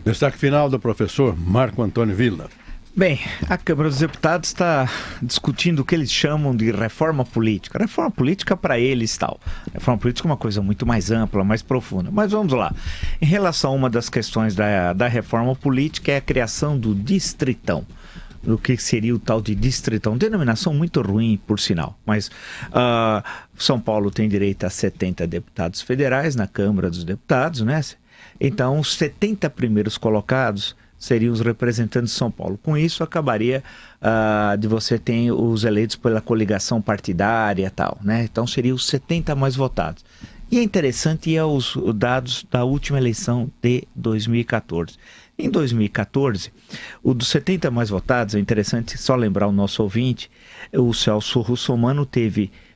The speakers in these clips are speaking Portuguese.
Destaque final do professor Marco Antônio Villa. Bem, a Câmara dos Deputados está discutindo o que eles chamam de reforma política. Reforma política para eles tal. Reforma política é uma coisa muito mais ampla, mais profunda. Mas vamos lá. Em relação a uma das questões da reforma política é a criação do distritão. O que seria o tal de distritão? Denominação muito ruim, por sinal. Mas São Paulo tem direito a 70 deputados federais na Câmara dos Deputados, né? Então, os 70 primeiros colocados seriam os representantes de São Paulo. Com isso, acabaria de você ter os eleitos pela coligação partidária e tal, né? Então, seriam os 70 mais votados. E é interessante os dados da última eleição de 2014. Em 2014, o dos 70 mais votados, é interessante só lembrar o nosso ouvinte, o Celso Russomano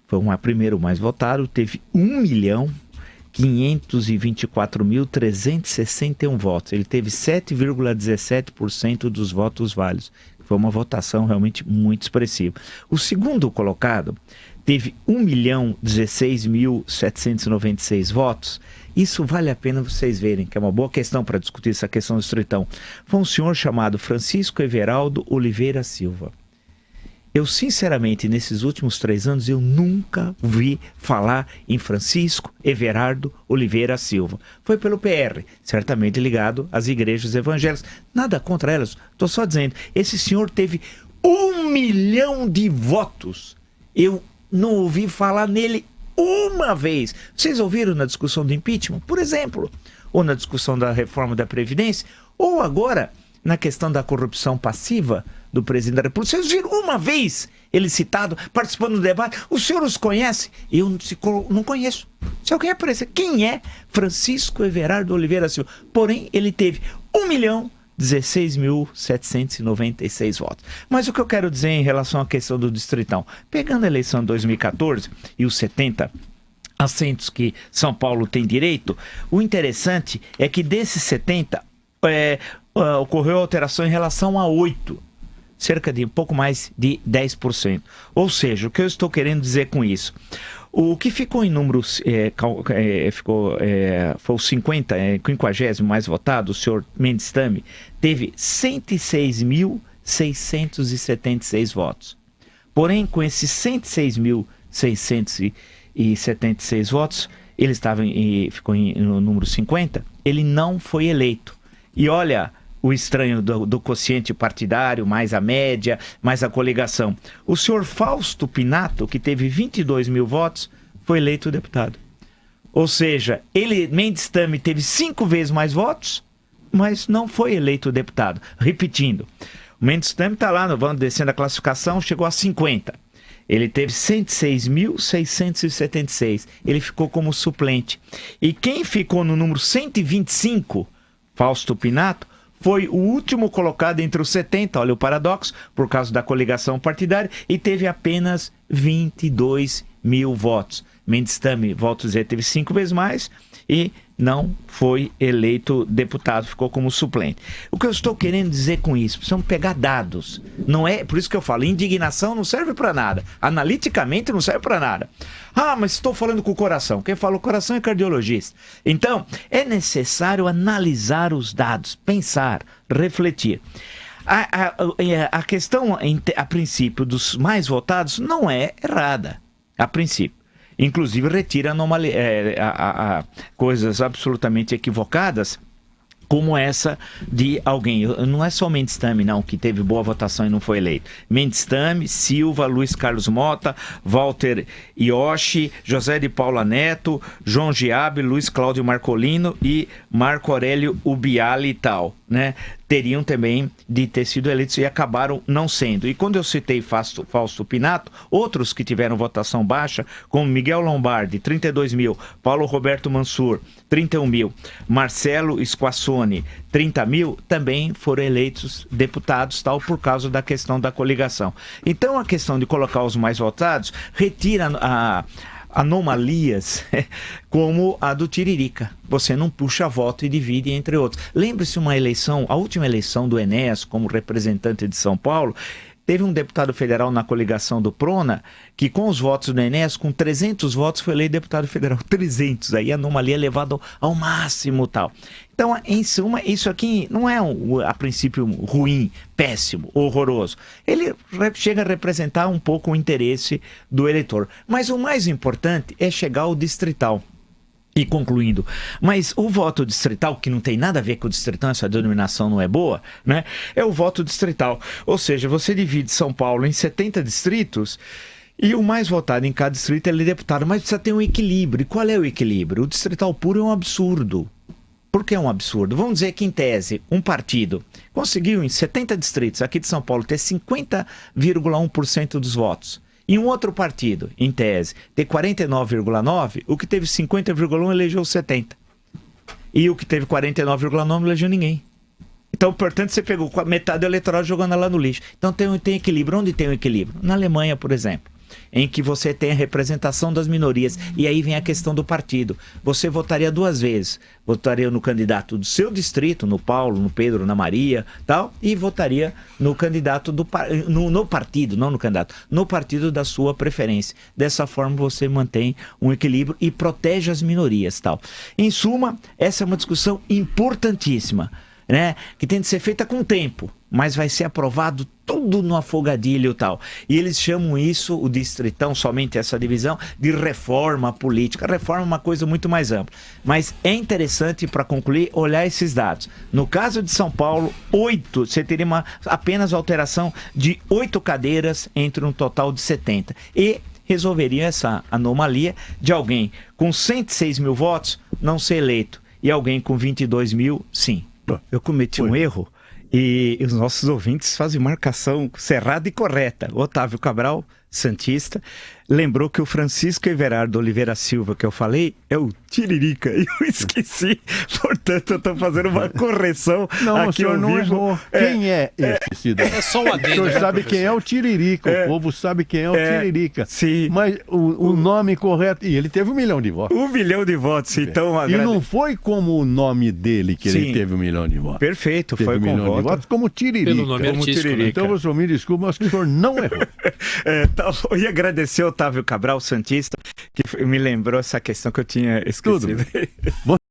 foi o primeiro mais votado, teve 1.524.361 votos. Ele teve 7,17% dos votos válidos. Foi uma votação realmente muito expressiva. O segundo colocado teve 1.016.796 votos. Isso vale a pena vocês verem, que é uma boa questão para discutir essa questão do distritão. Foi um senhor chamado Francisco Everaldo Oliveira Silva. Eu, sinceramente, nesses últimos 3 anos, eu nunca vi falar em Francisco Everardo Oliveira Silva. Foi pelo PR, certamente ligado às igrejas evangélicas. Nada contra elas, estou só dizendo. Esse senhor teve 1 milhão de votos. Eu não ouvi falar nele uma vez. Vocês ouviram na discussão do impeachment, por exemplo? Ou na discussão da reforma da Previdência? Ou agora na questão da corrupção passiva do presidente da República? Vocês viram uma vez ele citado, participando do debate? O senhor os conhece? Eu não conheço. Se alguém aparecer, quem é Francisco Everardo Oliveira Silva? Porém, ele teve 1.016.796 votos. Mas o que eu quero dizer em relação à questão do distritão? Pegando a eleição de 2014 e os 70 assentos que São Paulo tem direito, o interessante é que desses 70, ocorreu alteração em relação a 8. Cerca de um pouco mais de 10%. Ou seja, o que eu estou querendo dizer com isso? O que ficou em números, foi o 50º mais votado, o senhor Mendes Tame, teve 106.676 votos. Porém, com esses 106.676 votos, ele ficou no número 50, ele não foi eleito. E olha o estranho do quociente partidário, mais a média, mais a coligação. O senhor Fausto Pinato, que teve 22 mil votos, foi eleito deputado. Ou seja, Mendes Tame teve 5 vezes mais votos, mas não foi eleito deputado. Repetindo, o Mendes Tame está lá, vamos descendo a classificação, chegou a 50. Ele teve 106.676. Ele ficou como suplente. E quem ficou no número 125, Fausto Pinato, foi o último colocado entre os 70, olha o paradoxo, por causa da coligação partidária, e teve apenas 22 mil votos. Mendes Tame, volto a dizer, teve 5 vezes mais e não foi eleito deputado, ficou como suplente. O que eu estou querendo dizer com isso? Precisamos pegar dados. Não é, por isso que eu falo, indignação não serve para nada. Analiticamente não serve para nada. Ah, mas estou falando com o coração. Quem fala o coração é cardiologista. Então, é necessário analisar os dados, pensar, refletir. A questão, a princípio, dos mais votados não é errada, a princípio. Inclusive retira coisas absolutamente equivocadas, como essa de alguém, não é só Mendes Tame não, que teve boa votação e não foi eleito. Mendes Tame, Silva, Luiz Carlos Mota, Walter Ioshi, José de Paula Neto, João Giabe, Luiz Cláudio Marcolino e Marco Aurélio Ubiali e tal, né? Teriam também de ter sido eleitos e acabaram não sendo. E quando eu citei Fausto Pinato, outros que tiveram votação baixa, como Miguel Lombardi, 32 mil, Paulo Roberto Mansur, 31 mil, Marcelo Squassone, 30 mil, também foram eleitos deputados, tal, por causa da questão da coligação. Então a questão de colocar os mais votados retira anomalias como a do Tiririca. Você não puxa voto e divide entre outros. Lembre-se a última eleição do Enéas como representante de São Paulo, teve um deputado federal na coligação do Prona, que com os votos do Enéas, com 300 votos, foi eleito deputado federal. 300, aí a anomalia é levada ao máximo tal. Então, em suma, isso aqui não é a princípio ruim, péssimo, horroroso. Ele chega a representar um pouco o interesse do eleitor. Mas o mais importante é chegar ao distrital. E concluindo, mas o voto distrital, que não tem nada a ver com o distritão, essa denominação não é boa, né? É o voto distrital. Ou seja, você divide São Paulo em 70 distritos e o mais votado em cada distrito é deputado, mas precisa ter um equilíbrio. E qual é o equilíbrio? O distrital puro é um absurdo. Por que é um absurdo? Vamos dizer que, em tese, um partido conseguiu em 70 distritos aqui de São Paulo ter 50,1% dos votos. E um outro partido, em tese, ter 49,9%, o que teve 50,1% elegeu 70%. E o que teve 49,9% não elegeu ninguém. Então, portanto, você pegou metade do eleitorado jogando lá no lixo. Então tem equilíbrio. Onde tem o equilíbrio? Na Alemanha, por exemplo, em que você tem a representação das minorias. E aí vem a questão do partido. Você votaria duas vezes. Votaria no candidato do seu distrito, no Paulo, no Pedro, na Maria, tal, e votaria no candidato no partido, não no candidato, no partido da sua preferência. Dessa forma você mantém um equilíbrio e protege as minorias, tal. Em suma, essa é uma discussão importantíssima, né? Que tem de ser feita com tempo, mas vai ser aprovado tudo no afogadilho e tal. E eles chamam isso, o distritão, somente essa divisão, de reforma política. A reforma é uma coisa muito mais ampla. Mas é interessante, para concluir, olhar esses dados. No caso de São Paulo, você teria apenas alteração de 8 cadeiras entre um total de 70. E resolveria essa anomalia de alguém com 106 mil votos não ser eleito e alguém com 22 mil, sim. Eu cometi um erro e os nossos ouvintes fazem marcação cerrada e correta. Otávio Cabral, santista, lembrou que o Francisco Everardo Oliveira Silva, que eu falei, é o Tiririca. E eu esqueci, portanto eu estou fazendo uma correção. Não, aqui o senhor não errou. Quem é esse cidadão? É só um adendo. O senhor né, sabe professor? quem é o Tiririca, o povo sabe quem é o Tiririca. Sim. Mas o nome correto... E ele teve 1 milhão de votos. 1 milhão de votos, então... E não foi como o nome dele que ele Sim. teve 1 milhão de votos. Perfeito, Teve foi 1 com milhão de voto. votos como Tiririca. Pelo nome Como artístico, né? Tiririca. Então, professor, me desculpe, mas que o senhor não errou. Tá bom. E agradecer ao Otávio Cabral, santista, que me lembrou essa questão que eu tinha esquecido. Tudo.